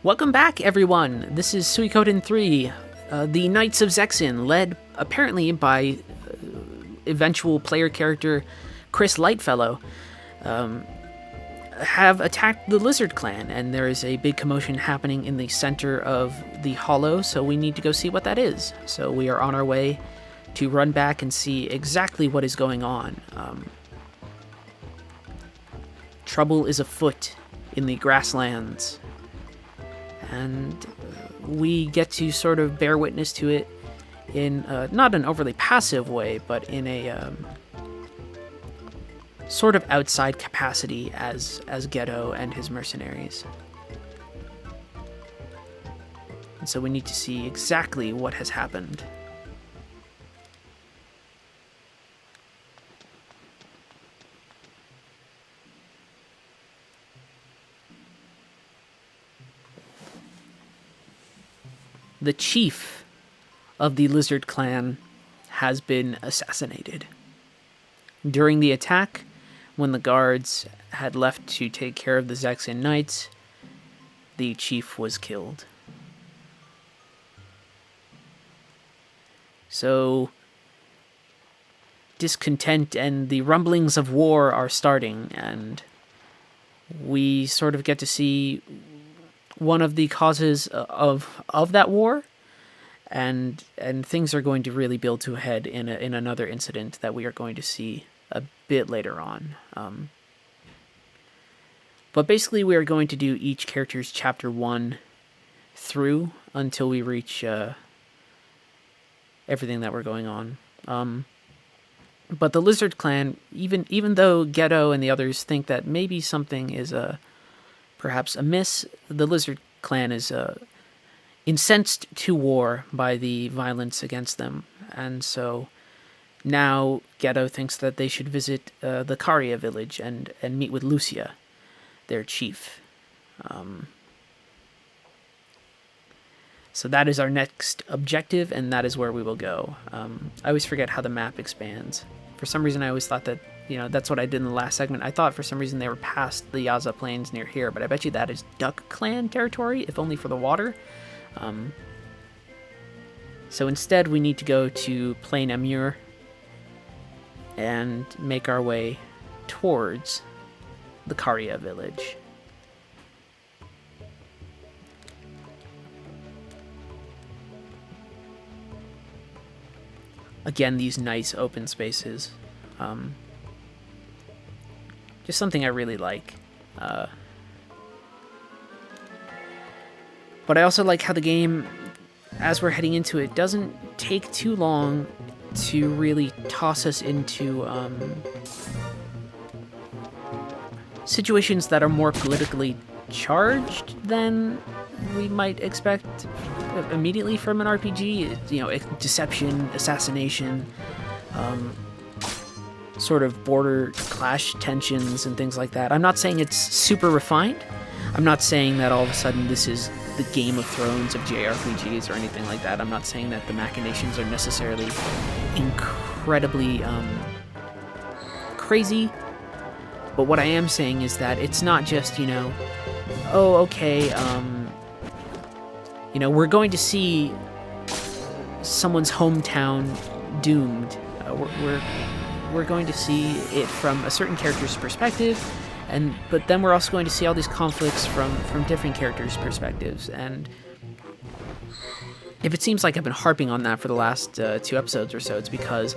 Welcome back, everyone. This is Suikoden III, the Knights of Zexin, led apparently by eventual player character Chris Lightfellow, have attacked the Lizard Clan, and there is a big commotion happening in the center of the hollow, so we need to go see what that is. So we are on our way to run back and see exactly what is going on. Trouble is afoot in the grasslands, and we get to sort of bear witness to it in not an overly passive way, but in a sort of outside capacity as Geddoe and his mercenaries. And so we need to see exactly what has happened. The chief of the Lizard Clan has been assassinated. During the attack, when the guards had left to take care of the Zexin Knights, the chief was killed. So, discontent and the rumblings of war are starting, and we sort of get to see one of the causes of that war, and things are going to really build to a head in another incident that we are going to see a bit later on. But basically, we are going to do each character's chapter 1 through until we reach everything that we're going on. But the Lizard Clan, even though Geddoe and the others think that maybe something is perhaps amiss, the Lizard Clan is incensed to war by the violence against them, and so now Geddoe thinks that they should visit the Karaya village and meet with Lucia, their chief. So that is our next objective, and that is where we will go. I always forget how the map expands. For some reason, I always thought that, that's what I did in the last segment. I thought for some reason they were past the Yaza Plains near here, but I bet you that is Duck Clan territory, if only for the water. So instead, we need to go to Plain Amur and make our way towards the Karaya village. Again, these nice open spaces. Just something I really like. But I also like how the game, as we're heading into it, doesn't take too long to really toss us into situations that are more politically charged than we might expect immediately from an RPG. Deception, assassination, sort of border clash tensions and things like that. I'm not saying it's super refined. I'm not saying that all of a sudden this is the Game of Thrones of jRPGs or anything like that. I'm not saying that the machinations are necessarily incredibly crazy. But what I am saying is that it's not just, we're going to see someone's hometown doomed. We're going to see it from a certain character's perspective, but then we're also going to see all these conflicts from different characters' perspectives. And if it seems like I've been harping on that for the last 2 episodes or so, it's because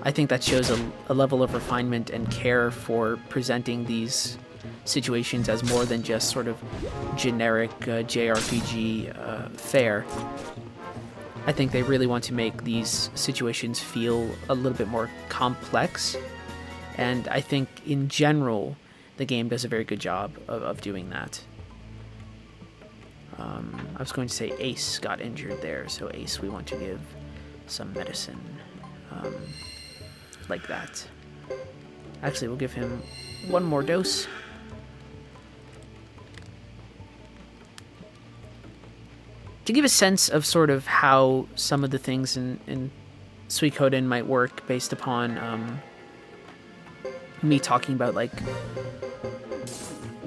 I think that shows a level of refinement and care for presenting these situations as more than just sort of generic jRPG fare. I think they really want to make these situations feel a little bit more complex, and I think in general the game does a very good job of doing that. I was going to say Ace got injured there, so Ace we want to give some medicine, like that. Actually, we'll give him one more dose. To give a sense of sort of how some of the things in Suikoden might work based upon me talking about, like,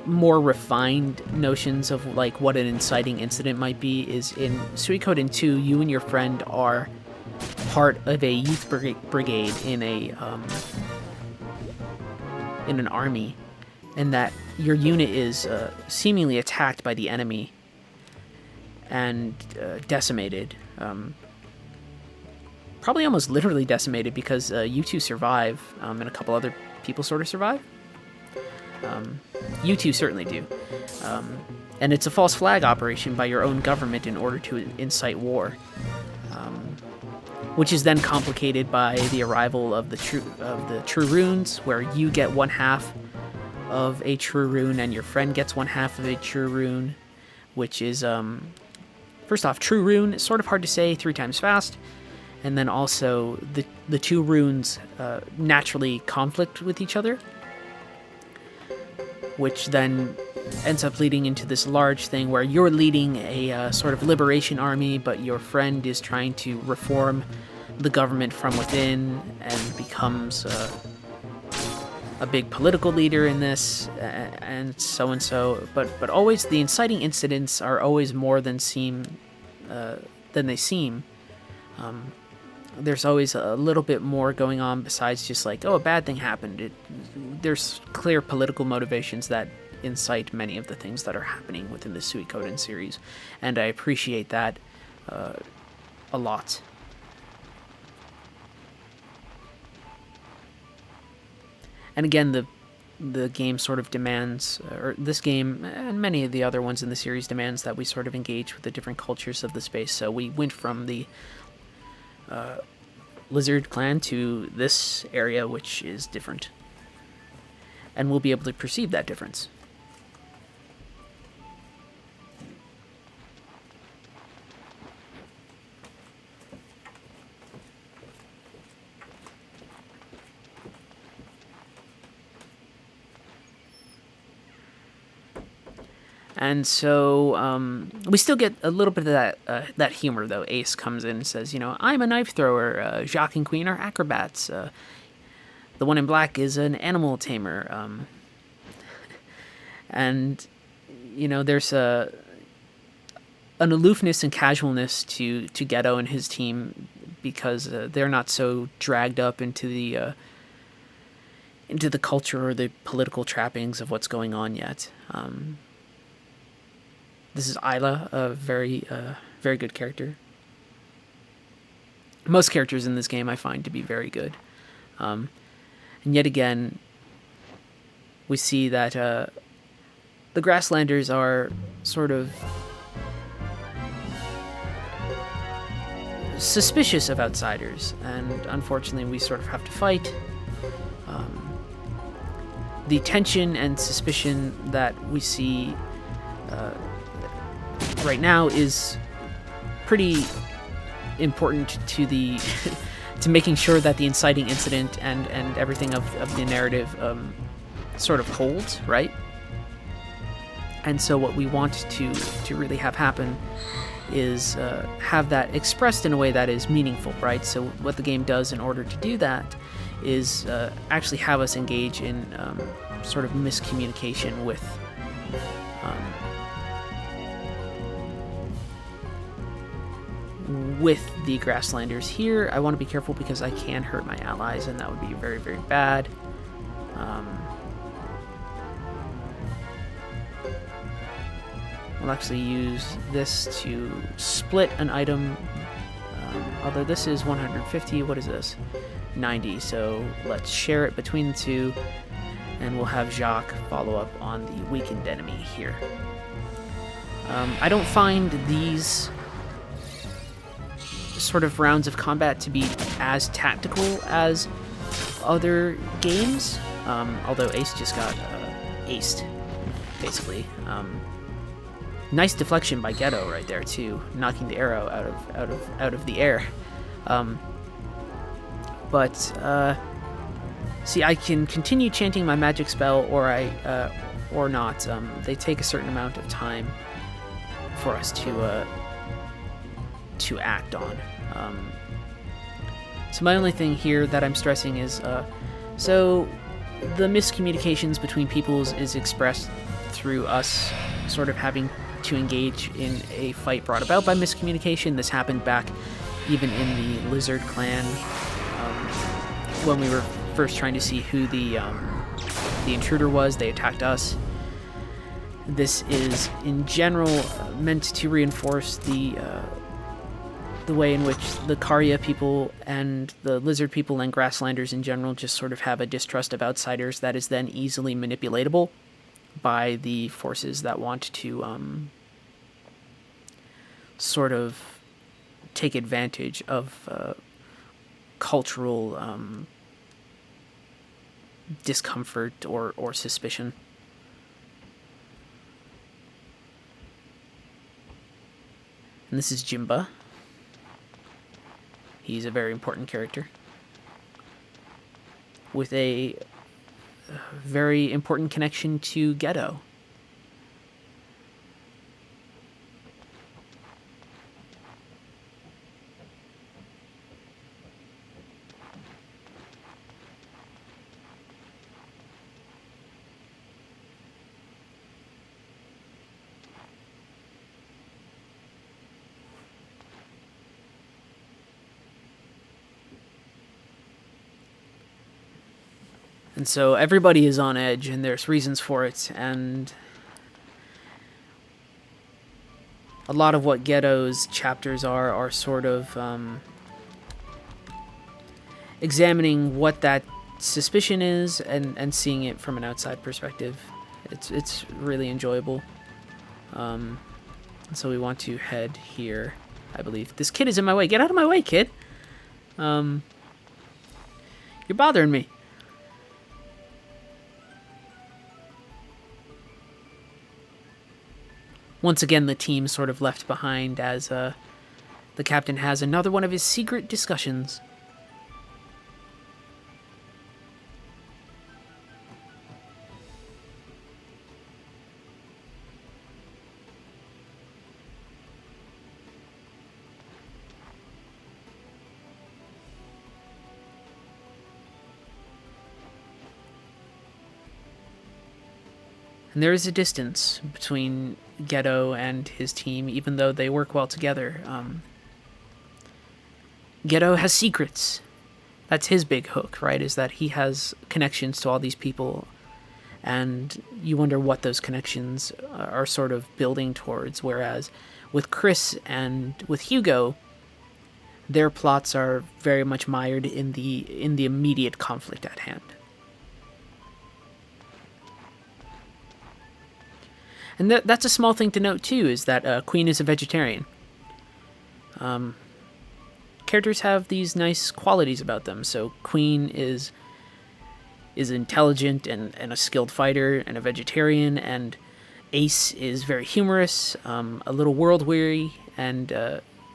more refined notions of like what an inciting incident might be is in Suikoden 2, you and your friend are part of a youth brigade in an army, and that your unit is seemingly attacked by the enemy and decimated. Probably almost literally decimated because you two survive, and a couple other people sort of survive. You two certainly do. And it's a false flag operation by your own government in order to incite war. Which is then complicated by the arrival of the true runes, where you get one half of a true rune and your friend gets one half of a true rune, which is, first off, true rune is sort of hard to say 3 times fast, and then also the 2 runes naturally conflict with each other, which then ends up leading into this large thing where you're leading a sort of liberation army, but your friend is trying to reform the government from within and becomes a big political leader in this, and so. But always the inciting incidents are always more than they seem. There's always a little bit more going on besides just like, oh, a bad thing happened. There's clear political motivations that incite many of the things that are happening within the Suikoden series, and I appreciate that a lot. And again, the game sort of demands, or this game and many of the other ones in the series demands that we sort of engage with the different cultures of the space. So we went from the Lizard Clan to this area, which is different. And we'll be able to perceive that difference. And so we still get a little bit of that humor, though. Ace comes in and says, I'm a knife thrower. Jacques and Queen are acrobats. The one in black is an animal tamer. And, there's an aloofness and casualness to Geddoe and his team because they're not so dragged up into the culture or the political trappings of what's going on yet. This is Isla, a very good character. Most characters in this game I find to be very good. And yet again, we see that the Grasslanders are sort of suspicious of outsiders, and unfortunately we sort of have to fight. The tension and suspicion that we see right now is pretty important to the to making sure that the inciting incident and everything of the narrative sort of holds, right? And so what we want to really have happen is have that expressed in a way that is meaningful, right? So what the game does in order to do that is actually have us engage in sort of miscommunication with the Grasslanders here. I want to be careful because I can hurt my allies, and that would be very, very bad. I'll actually use this to split an item, although this is 150. What is this? 90. So let's share it between the two, and we'll have Jacques follow up on the weakened enemy here. I don't find these sort of rounds of combat to be as tactical as other games, although Ace just got aced, basically. Nice deflection by Geddoe right there too, knocking the arrow out of the air. See, I can continue chanting my magic spell, or not. They take a certain amount of time for us to act on. So my only thing here that I'm stressing is, so the miscommunications between peoples is expressed through us sort of having to engage in a fight brought about by miscommunication. This happened back even in the Lizard Clan, when we were first trying to see who the intruder was. They attacked us. This is, in general, meant to reinforce the way in which the Karaya people and the Lizard people and Grasslanders in general just sort of have a distrust of outsiders that is then easily manipulatable by the forces that want to sort of take advantage of cultural discomfort or suspicion. And this is Jimba. He's a very important character with a very important connection to Geddoe. And so everybody is on edge, and there's reasons for it, and a lot of what Geddoe's chapters are sort of examining what that suspicion is and seeing it from an outside perspective. It's really enjoyable. So we want to head here, I believe. This kid is in my way. Get out of my way, kid! You're bothering me. Once again, the team sort of left behind as the captain has another one of his secret discussions. And there is a distance between Geddoe and his team, even though they work well together. Geddoe has secrets. That's his big hook, right? Is that he has connections to all these people, and you wonder what those connections are sort of building towards. Whereas with Chris and with Hugo, their plots are very much mired in the immediate conflict at hand. And that's a small thing to note, too, is that Queen is a vegetarian. Characters have these nice qualities about them. So Queen is intelligent and a skilled fighter and a vegetarian, and Ace is very humorous, a little world-weary, and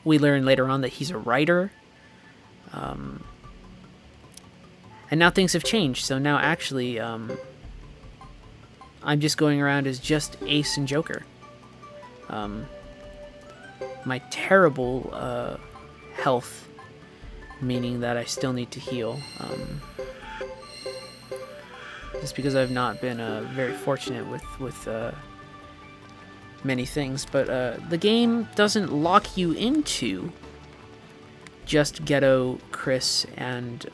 we learn later on that he's a writer. And now things have changed, so now actually... I'm just going around as just Ace and Joker. My terrible health, meaning that I still need to heal. Just because I've not been very fortunate with many things. But the game doesn't lock you into just Geddoe, Chris, and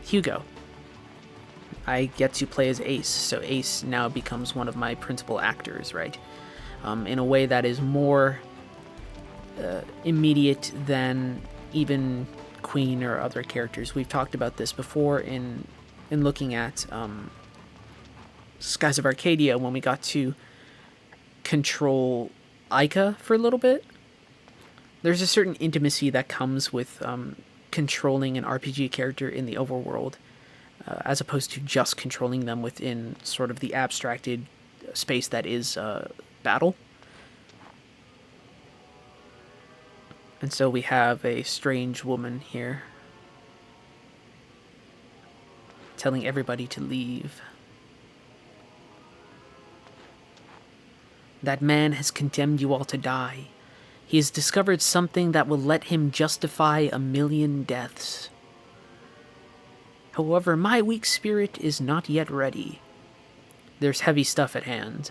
Hugo. I get to play as Ace, so Ace now becomes one of my principal actors, right? In a way that is more immediate than even Queen or other characters. We've talked about this before in looking at Skies of Arcadia, when we got to control Aika for a little bit. There's a certain intimacy that comes with controlling an RPG character in the overworld, as opposed to just controlling them within sort of the abstracted space that is battle. And so we have a strange woman here telling everybody to leave. That man has condemned you all to die. He has discovered something that will let him justify 1,000,000 deaths. However, my weak spirit is not yet ready. there's heavy stuff at hand.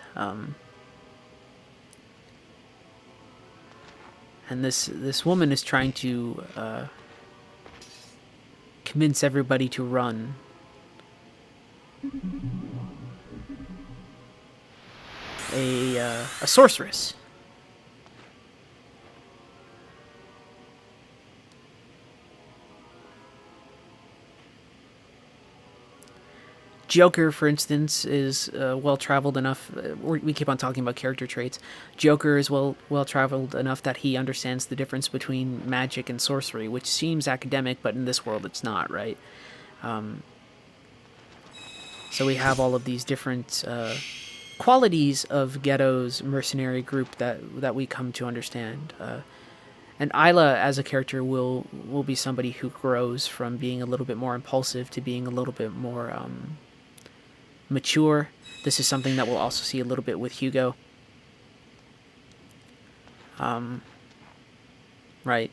And this woman is trying to convince everybody to run. A sorceress. Joker, for instance, is well-traveled enough. We keep on talking about character traits. Joker is well-traveled enough that he understands the difference between magic and sorcery, which seems academic, but in this world it's not, right? So we have all of these different qualities of Geddoe's mercenary group that we come to understand. And Isla, as a character, will be somebody who grows from being a little bit more impulsive to being a little bit more mature. This is something that we'll also see a little bit with Hugo. Right.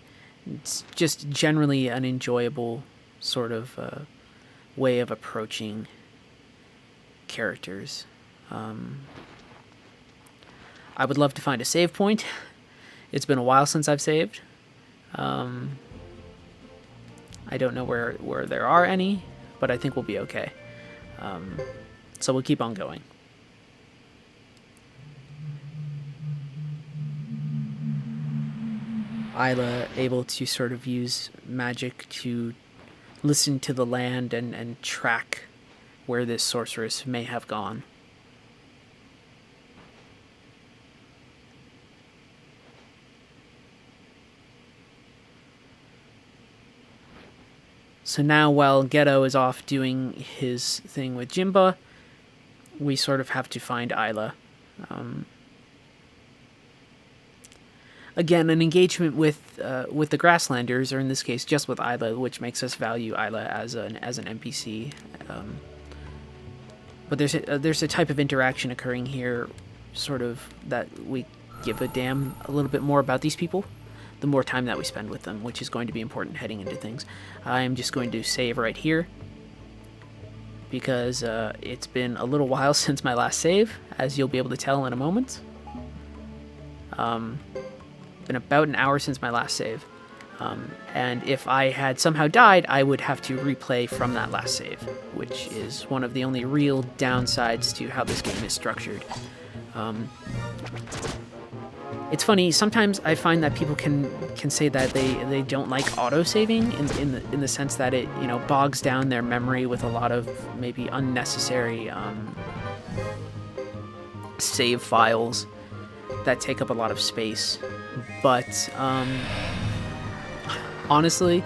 It's just generally an enjoyable sort of way of approaching characters. I would love to find a save point. It's been a while since I've saved. I don't know where there are any, but I think we'll be okay. So we'll keep on going. Isla able to sort of use magic to listen to the land and track where this sorceress may have gone. So now while Geddoe is off doing his thing with Jimba, we sort of have to find Isla. Again, an engagement with the Grasslanders, or in this case, just with Isla, which makes us value Isla as an NPC. But there's a type of interaction occurring here, sort of, that we give a damn a little bit more about these people, the more time that we spend with them, which is going to be important heading into things. I'm just going to save right here, because it's been a little while since my last save, as you'll be able to tell in a moment. Been about an hour since my last save. And if I had somehow died, I would have to replay from that last save, which is one of the only real downsides to how this game is structured. It's funny, sometimes I find that people can say that they don't like auto-saving in the sense that it, bogs down their memory with a lot of maybe unnecessary save files that take up a lot of space. But honestly,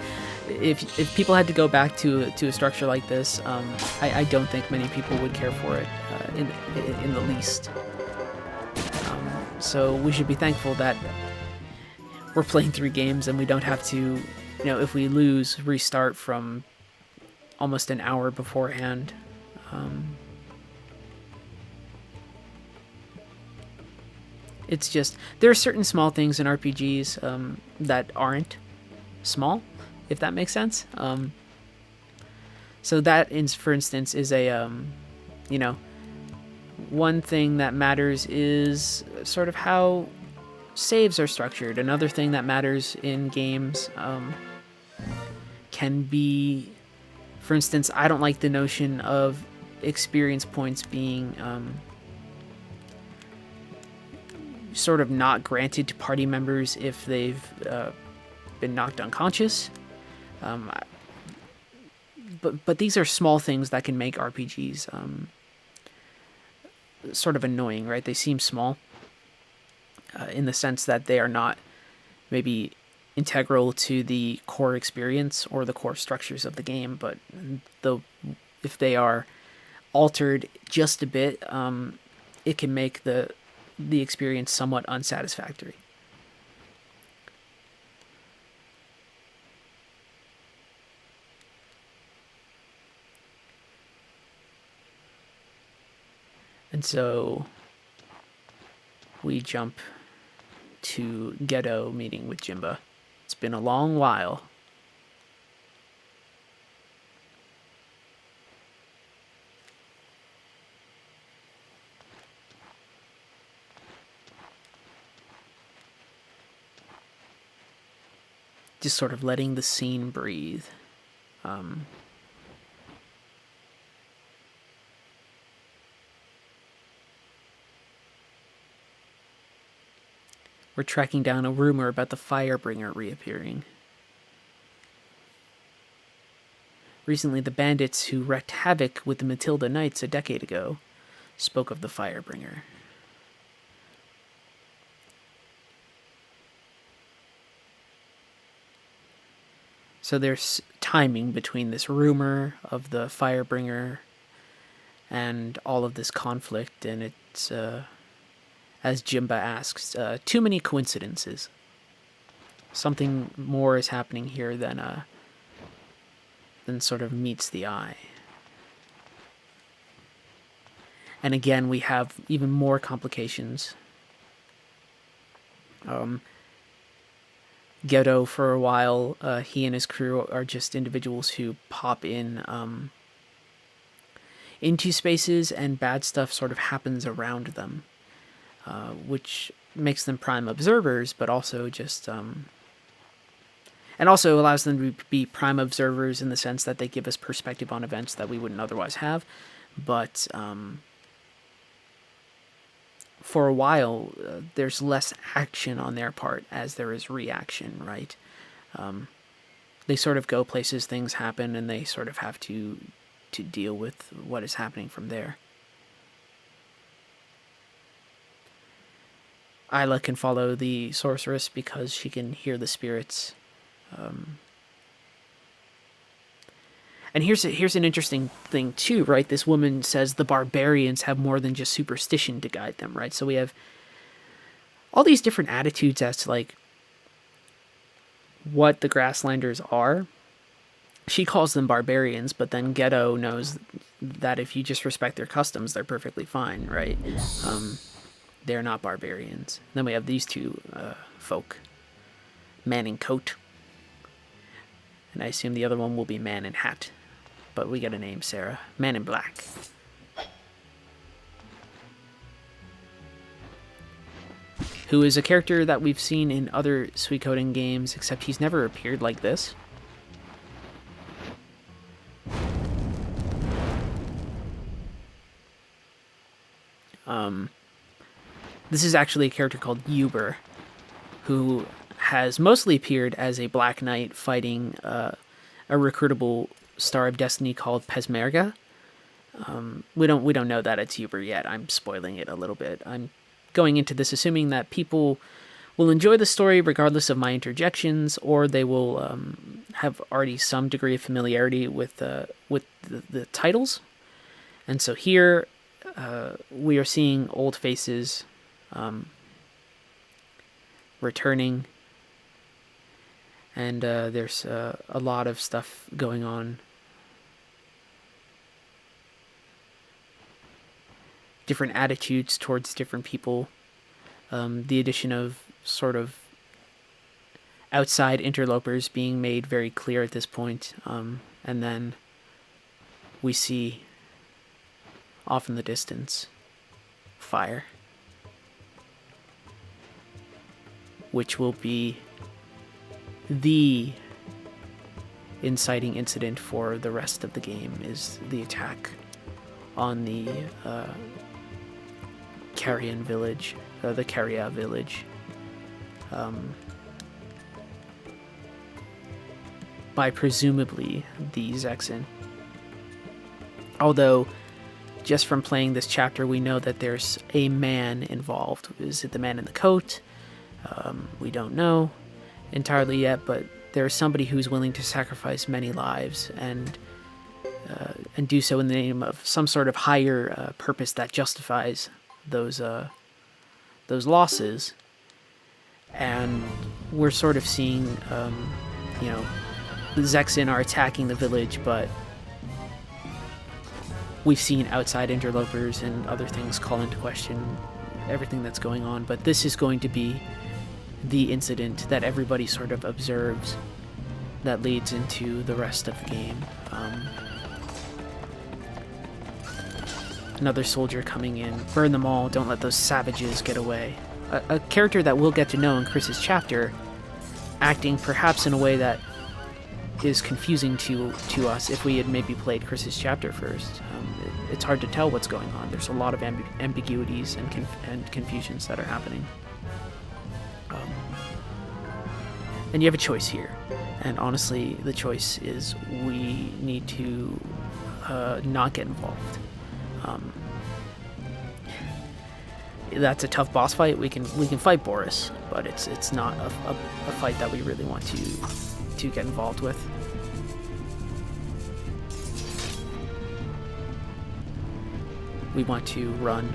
if people had to go back to a structure like this, I don't think many people would care for it in the least. So we should be thankful that we're playing 3 games and we don't have to, if we lose, restart from almost an hour beforehand. It's just, there are certain small things in RPGs that aren't small, if that makes sense. So that, for instance, is a, one thing that matters is sort of how saves are structured. Another thing that matters in games can be, for instance, I don't like the notion of experience points being sort of not granted to party members if they've been knocked unconscious. But these are small things that can make RPGs sort of annoying, right? They seem small in the sense that they are not maybe integral to the core experience or the core structures of the game, but if they are altered just a bit, it can make the experience somewhat unsatisfactory. And so we jump to Geddoe meeting with Jimba. It's been a long while. just sort of letting the scene breathe. We're tracking down a rumor about the Firebringer reappearing. Recently, the bandits who wreaked havoc with the Matilda Knights a decade ago spoke of the Firebringer. So there's timing between this rumor of the Firebringer and all of this conflict, and it's, as Jimba asks, too many coincidences. Something more is happening here than sort of meets the eye. And again, we have even more complications. Geddoe, for a while, he and his crew are just individuals who pop in into spaces, and bad stuff sort of happens around them, which makes them prime observers, but also just... and also allows them to be prime observers in the sense that they give us perspective on events that we wouldn't otherwise have. But for a while, there's less action on their part as there is reaction, right? They sort of go places, things happen, and they sort of have to deal with what is happening from there. Isla can follow the sorceress because she can hear the spirits. And here's an interesting thing too, right? This woman says the barbarians have more than just superstition to guide them, right? So we have all these different attitudes as to like what the Grasslanders are. She calls them barbarians, but then Geddoe knows that if you just respect their customs, they're perfectly fine, right? They're not barbarians. Then we have these two folk, man in coat. And I assume the other one will be man in hat. But we got a name, Sarah. Man in black. Who is a character that we've seen in other Suikoden games, except he's never appeared like this. This is actually a character called Uber, who has mostly appeared as a Black Knight fighting a recruitable Star of Destiny called Pesmerga. We don't know that it's Uber yet. I'm spoiling it a little bit. I'm going into this assuming that people will enjoy the story regardless of my interjections, or they will have already some degree of familiarity with the titles. And so here we are seeing old faces returning, and there's a lot of stuff going on. Different attitudes towards different people. The addition of sort of outside interlopers being made very clear at this point. And then we see off in the distance fire, which will be the inciting incident for the rest of the game, is the attack on the Karaya village, the Karaya village, by presumably the Zexin. Although, just from playing this chapter, we know that there's a man involved. Is it the man in the coat? We don't know entirely yet, but there's somebody who's willing to sacrifice many lives and do so in the name of some sort of higher purpose that justifies those losses. And we're sort of seeing, the Zexin are attacking the village, but we've seen outside interlopers and other things call into question everything that's going on. But this is going to be the incident that everybody sort of observes that leads into the rest of the game. Another soldier coming in. Burn them all. Don't let those savages get away. A character that we'll get to know in Chris's chapter acting perhaps in a way that is confusing to us if we had maybe played Chris's chapter first. It's hard to tell what's going on. There's a lot of ambiguities and confusions that are happening. And you have a choice here. And honestly, the choice is we need to not get involved. That's a tough boss fight. We can fight Boris, but it's not a fight that we really want to get involved with. We want to run.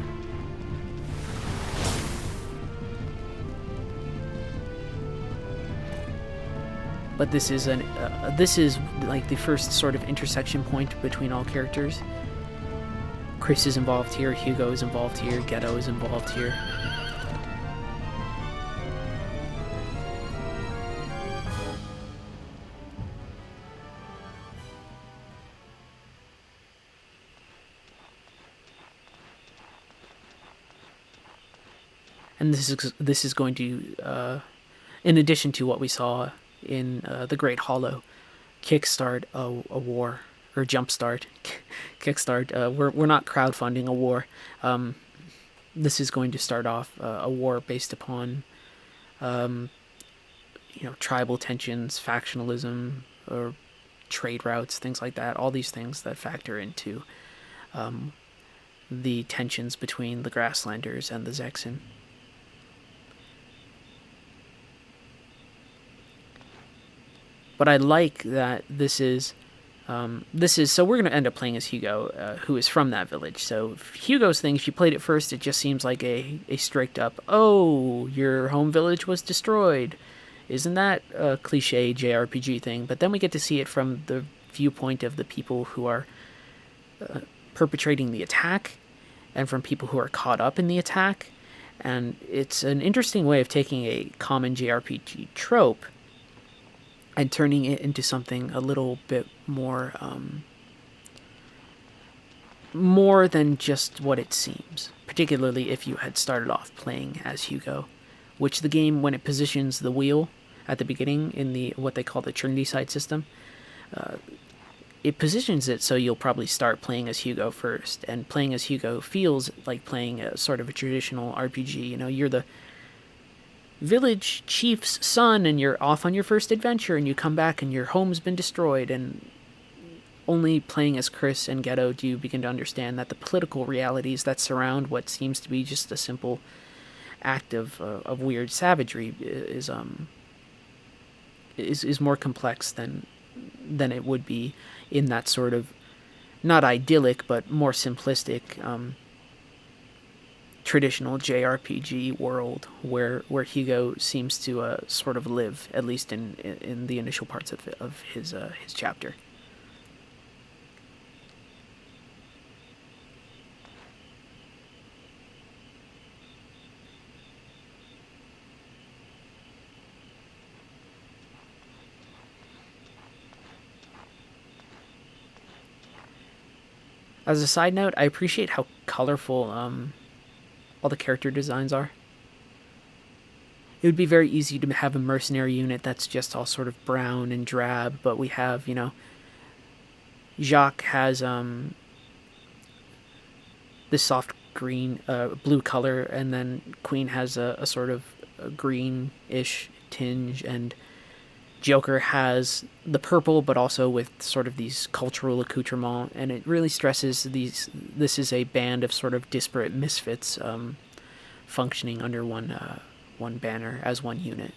But this is like the first sort of intersection point between all characters. Chris is involved here, Hugo is involved here, Geddoe is involved here. And this is going to, in addition to what we saw in the Great Hollow, kickstart a war, or jumpstart, kickstart. We're not crowdfunding a war. This is going to start off a war based upon, tribal tensions, factionalism, or trade routes, things like that. All these things that factor into the tensions between the Grasslanders and the Zexen. But I like that this is so we're going to end up playing as Hugo, who is from that village. So Hugo's thing, if you played it first, it just seems like a strict up, oh, your home village was destroyed. Isn't that a cliche jRPG thing? But then we get to see it from the viewpoint of the people who are perpetrating the attack, and from people who are caught up in the attack. And it's an interesting way of taking a common jRPG trope and turning it into something a little bit more than just what it seems, particularly if you had started off playing as Hugo, which the game, when it positions the wheel at the beginning in the what they call the Trinity side system, it positions it so you'll probably start playing as Hugo first, and playing as Hugo feels like playing a sort of a traditional RPG. You know, you're the village chief's son and you're off on your first adventure, and you come back and your home's been destroyed, and only playing as Chris and Geddoe do you begin to understand that the political realities that surround what seems to be just a simple act of weird savagery is more complex than it would be in that sort of not idyllic but more simplistic traditional JRPG world where Hugo seems to sort of live, at least in the initial parts of his chapter. As a side note, I appreciate how colorful all the character designs are. It would be very easy to have a mercenary unit that's just all sort of brown and drab, but we have, Jacques has this soft green, blue color, and then Queen has a sort of a greenish tinge, and Joker has the purple, but also with sort of these cultural accoutrements, and it really stresses this is a band of sort of disparate misfits functioning under one banner as one unit.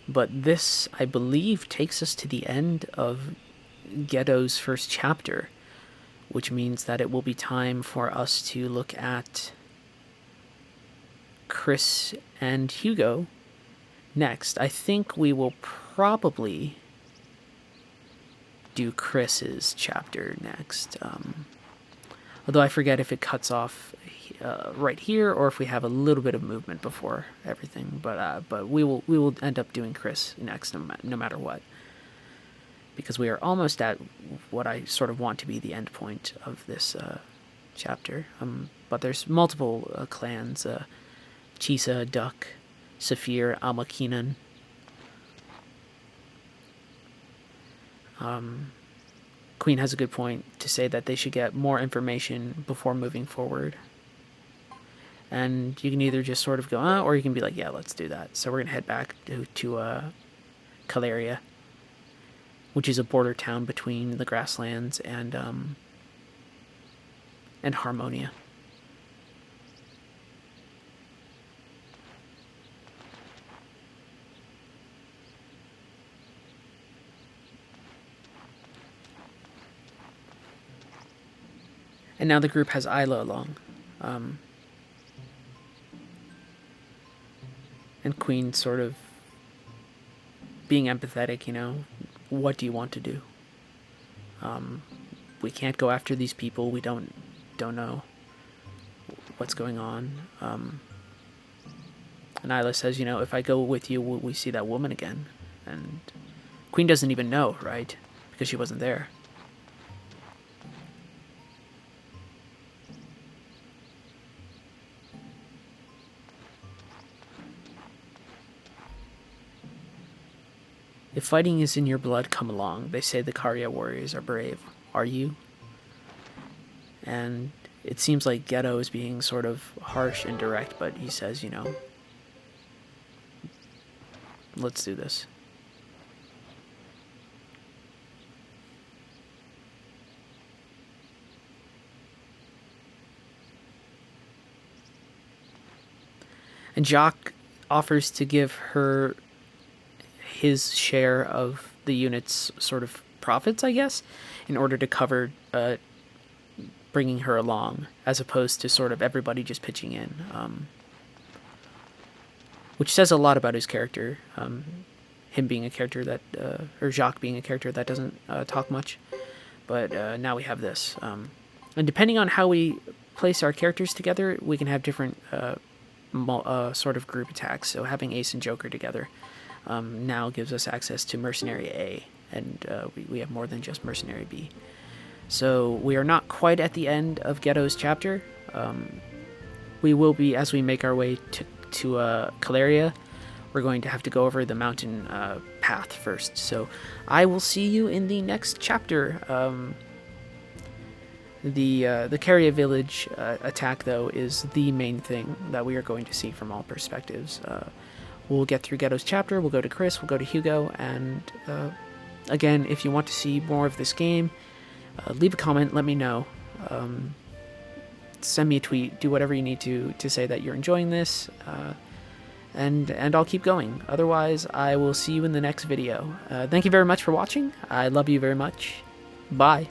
But this, I believe, takes us to the end of Geddoe's first chapter, which means that it will be time for us to look at Chris and Hugo next. I think we will probably do Chris's chapter next. Although I forget if it cuts off right here or if we have a little bit of movement before everything. But we will end up doing Chris next, no matter what, because we are almost at what I sort of want to be the end point of this chapter. But there's multiple clans: Chisa, Duck, Saphir Almakinan. Queen has a good point to say that they should get more information before moving forward. And you can either just sort of go, or you can be like, yeah, let's do that. So we're going to head back to Karaya, which is a border town between the grasslands and Harmonia. And now the group has Isla along. And Queen sort of being empathetic, you know, what do you want to do? We can't go after these people. We don't know what's going on. And Isla says, you know, if I go with you, will we see that woman again? And Queen doesn't even know, right? Because she wasn't there. If fighting is in your blood, come along. They say the Karaya warriors are brave. Are you? And it seems like Geddoe is being sort of harsh and direct, but he says, you know, let's do this. And Jacques offers to give her his share of the unit's sort of profits, I guess, in order to cover bringing her along, as opposed to sort of everybody just pitching in, which says a lot about his character, him being a character that, or Jacques being a character that doesn't talk much, but now we have this. And depending on how we place our characters together, we can have different sort of group attacks, so having Ace and Joker together now gives us access to Mercenary A, and we have more than just Mercenary B. So we are not quite at the end of Geddoe's chapter. We will be, as we make our way to Karaya. We're going to have to go over the mountain path first. So I will see you in the next chapter. The Karaya village attack, though, is the main thing that we are going to see from all perspectives. We'll get through Geddoe's chapter, we'll go to Chris, we'll go to Hugo, and again, if you want to see more of this game, leave a comment, let me know. Send me a tweet, do whatever you need to say that you're enjoying this, and I'll keep going. Otherwise, I will see you in the next video. Thank you very much for watching. I love you very much. Bye.